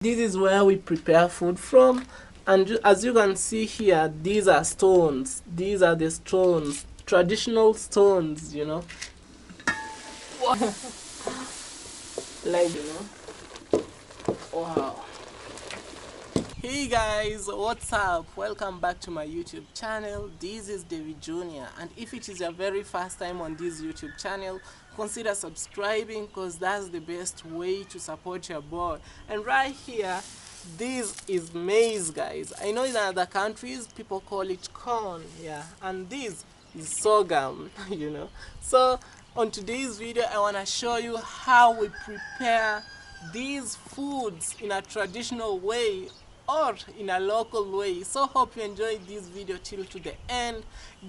This is where we prepare food from, and as you can see here, these are stones. These are the stones, traditional stones, you know. Like, you know. Wow. Hey guys, what's up? Welcome back to my YouTube channel. This is Davy Jr. and if it is your very first time on this YouTube channel, consider subscribing because that's the best way to support your boy. And right here, this is maize, guys. I know in other countries people call it corn, yeah, and this is sorghum, you know. So on today's video, I want to show you how we prepare these foods in a traditional way or in a local way. So hope you enjoyed this video till to the end.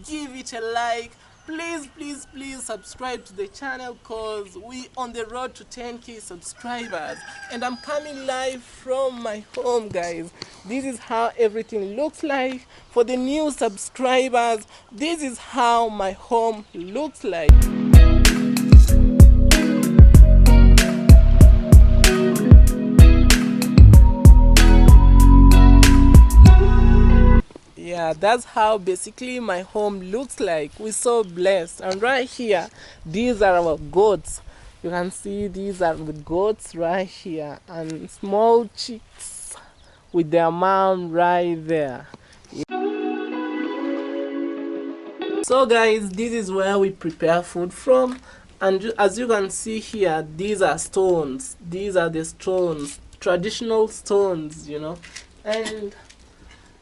Give it a like. Please subscribe to the channel because we on the road to 10k subscribers, and I'm coming live from my home, guys. This is how everything looks like for the new subscribers. This is how my home looks like. Yeah, that's how basically my home looks like. We're so blessed. And right here, these are our goats. You can see these are the goats right here, and small chicks with their mom right there. So guys, this is where we prepare food from, and as you can see here, these are stones. These are the stones, traditional stones, you know. And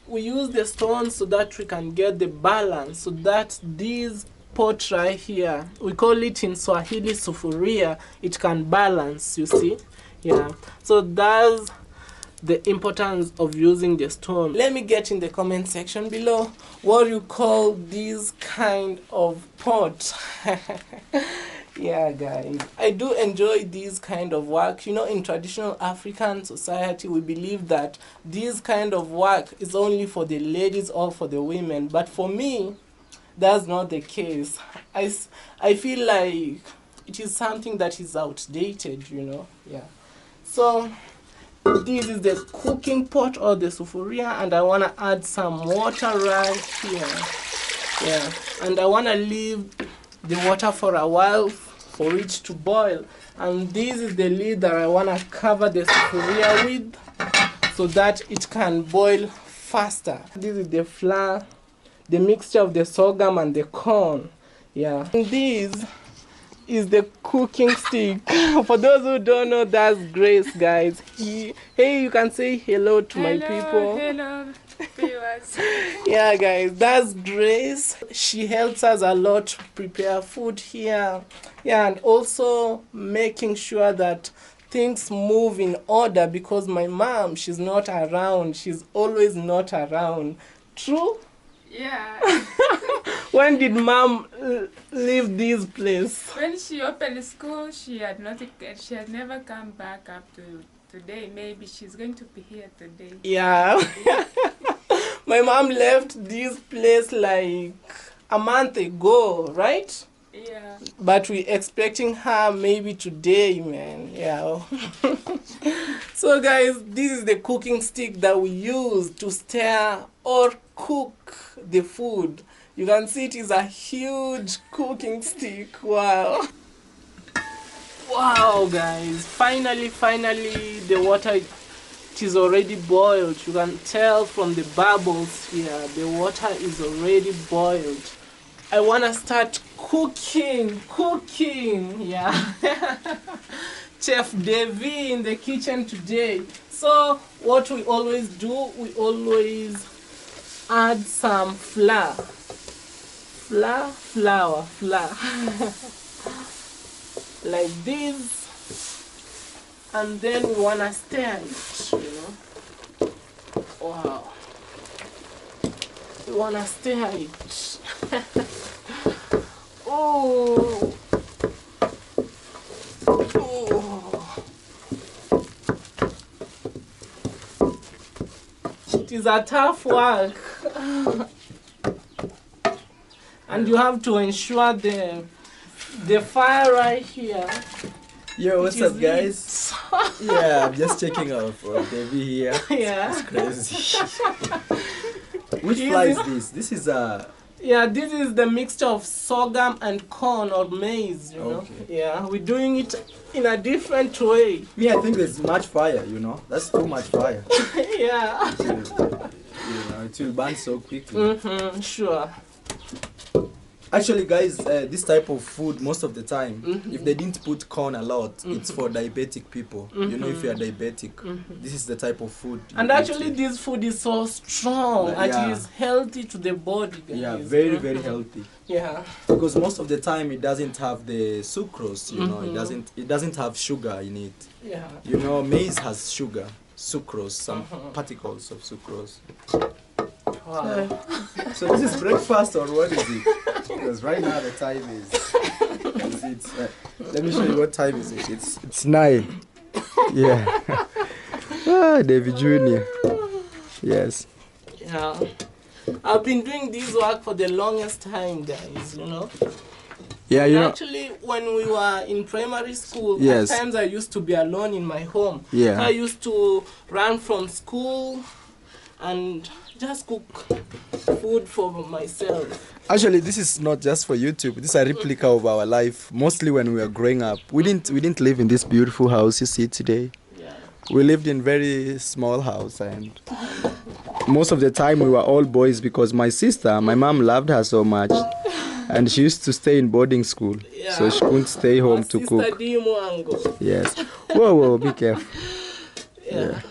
we use the stones so that we can get the balance, so that these pot right here, we call it in Swahili sufuria, it can balance, you see. Yeah, so that's the importance of using the stone. Let me get in the comment section below what you call this kind of pot. Yeah guys, I do enjoy this kind of work. You know, in traditional African society, we believe that this kind of work is only for the ladies or for the women, but for me, that's not the case. I feel like it is something that is outdated, you know. Yeah, so this is the cooking pot or the sufuria, and I want to add some water right here. Yeah, and I want to leave the water for a while for it to boil, and this is the lid that I want to cover the sufuria with so that it can boil faster. This is the flour, the mixture of the sorghum and the corn. Yeah, and this is the cooking stick. For those who don't know, that's Grace, guys. Hey, you can say hello to my people. Hello, viewers. Yeah guys, that's Grace. She helps us a lot to prepare food here. Yeah, and also making sure that things move in order, because my mom, she's not around. She's always not around. True? Yeah. When did mom leave this place? When she opened school, she had never come back up to today. Maybe she's going to be here today. Yeah. My mom left this place like a month ago, right? Yeah. But we expecting her maybe today, man. Yeah. So guys, this is the cooking stick that we use to stir or cook the food. You can see it is a huge cooking stick. Wow. Wow guys, finally the water, it is already boiled. You can tell from the bubbles here, the water is already boiled. I want to start cooking, yeah. Chef Davy in the kitchen today. So what we always do, we always add some flour. Like this, and then we want to stir it, you know. Wow, we want to stir it. Oh, it is a tough work. And you have to ensure the fire right here. Yo, what's up guys? Yeah, I'm just checking out for Davy here. Yeah. It's crazy. Which flour is this? This is Yeah, this is the mixture of sorghum and corn or maize, you know. Okay. Yeah, we're doing it in a different way. me. I think there's much fire. You know, that's too much fire. Yeah. It will burn so quickly. Sure. Actually, guys, this type of food, most of the time, if they didn't put corn a lot, it's for diabetic people. You know, if you are diabetic, this is the type of food. And actually, this food is so strong and Yeah. it is healthy to the body, guys. Yeah, very, very healthy. Yeah. Because most of the time it doesn't have the sucrose. You know, it doesn't have sugar in it. Yeah. You know, maize has sugar, sucrose, some particles of sucrose. Wow. So this is breakfast or what is it? Because right now the time is let me show you what time is it. It's 9. Yeah. Davy Jr. Yes. Yeah. I've been doing this work for the longest time, guys, you know. Yeah, you know. Actually, when we were in primary school, Yes. at times I used to be alone in my home. Yeah. I used to run from school and just cook food for myself. Actually, this is not just for YouTube. This is a replica of our life. Mostly when we were growing up, we didn't live in this beautiful house you see today. Yeah. We lived in very small house, and most of the time we were all boys because my mom loved her so much, and she used to stay in boarding school, so she couldn't stay home to Sister cook. Dimo. Yes. Whoa, be careful. Yeah.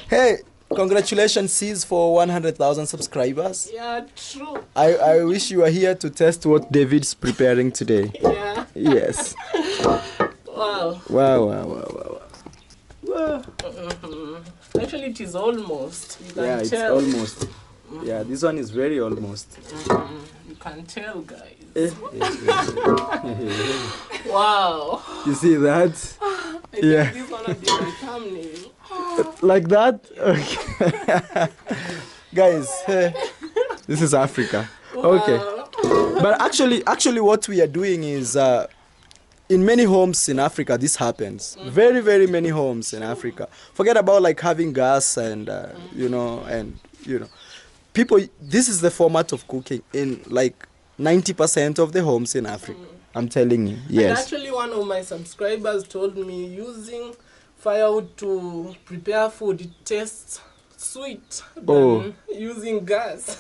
Hey, congratulations, sis, for 100,000 subscribers. Yeah, true. I wish you were here to test what David's preparing today. Yeah. Yes. Wow. Wow. Actually, it is almost. You can Yeah, it's tell. almost. Yeah, this one is very almost. You can tell, guys. Yes. Wow. You see that? I Yeah. think this one will be my thumbnail. Like that? Okay. Guys, this is Africa. Okay. But actually what we are doing is in many homes in Africa this happens. Very, very many homes in Africa. Forget about like having gas and people, this is the format of cooking in like 90% of the homes in Africa. I'm telling you. And Yes. actually, one of my subscribers told me using firewood to prepare food, it tastes sweet than using gas.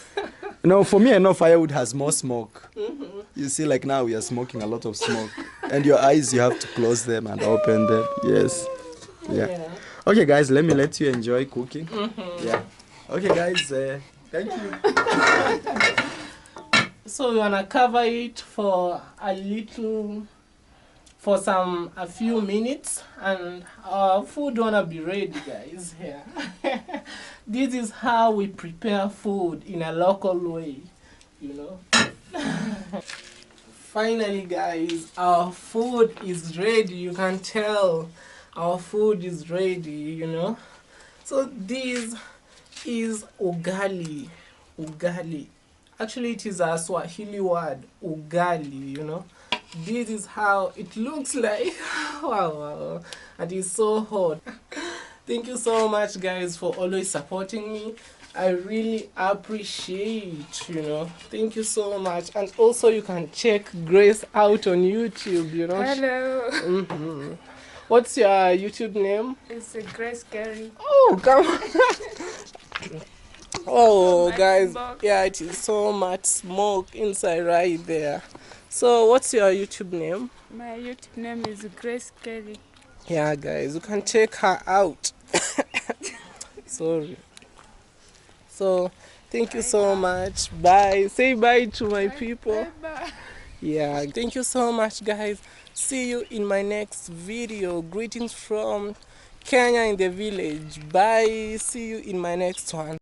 No, for me, I know firewood has more smoke. You see, like now we are smoking a lot of smoke. And your eyes, you have to close them and open them. Yes. Yeah. Okay, guys, let you enjoy cooking. Yeah. Okay, guys, thank you. So we wanna cover it for a few minutes, and our food wanna be ready, guys. Here. This is how we prepare food in a local way, you know. Finally, guys, our food is ready. You can tell our food is ready, you know. So this is ugali. Ugali. Actually, it is a Swahili word, ugali, you know. This is how it looks like. Wow. And it's so hot. Thank you so much, guys, for always supporting me. I really appreciate, you know. Thank you so much. And also, you can check Grace out on YouTube, you know. Hello. What's your YouTube name? It's Grace Carey. Oh, come on. Oh, guys, smoke. yeah, it is so much smoke inside right there. So, what's your YouTube name? My YouTube name is Grace Carey. Yeah, guys, you can check her out. Sorry. So, thank you so much. Bye. Say bye to my people. Bye. Yeah, thank you so much, guys. See you in my next video. Greetings from Kenya in the village. Bye. See you in my next one.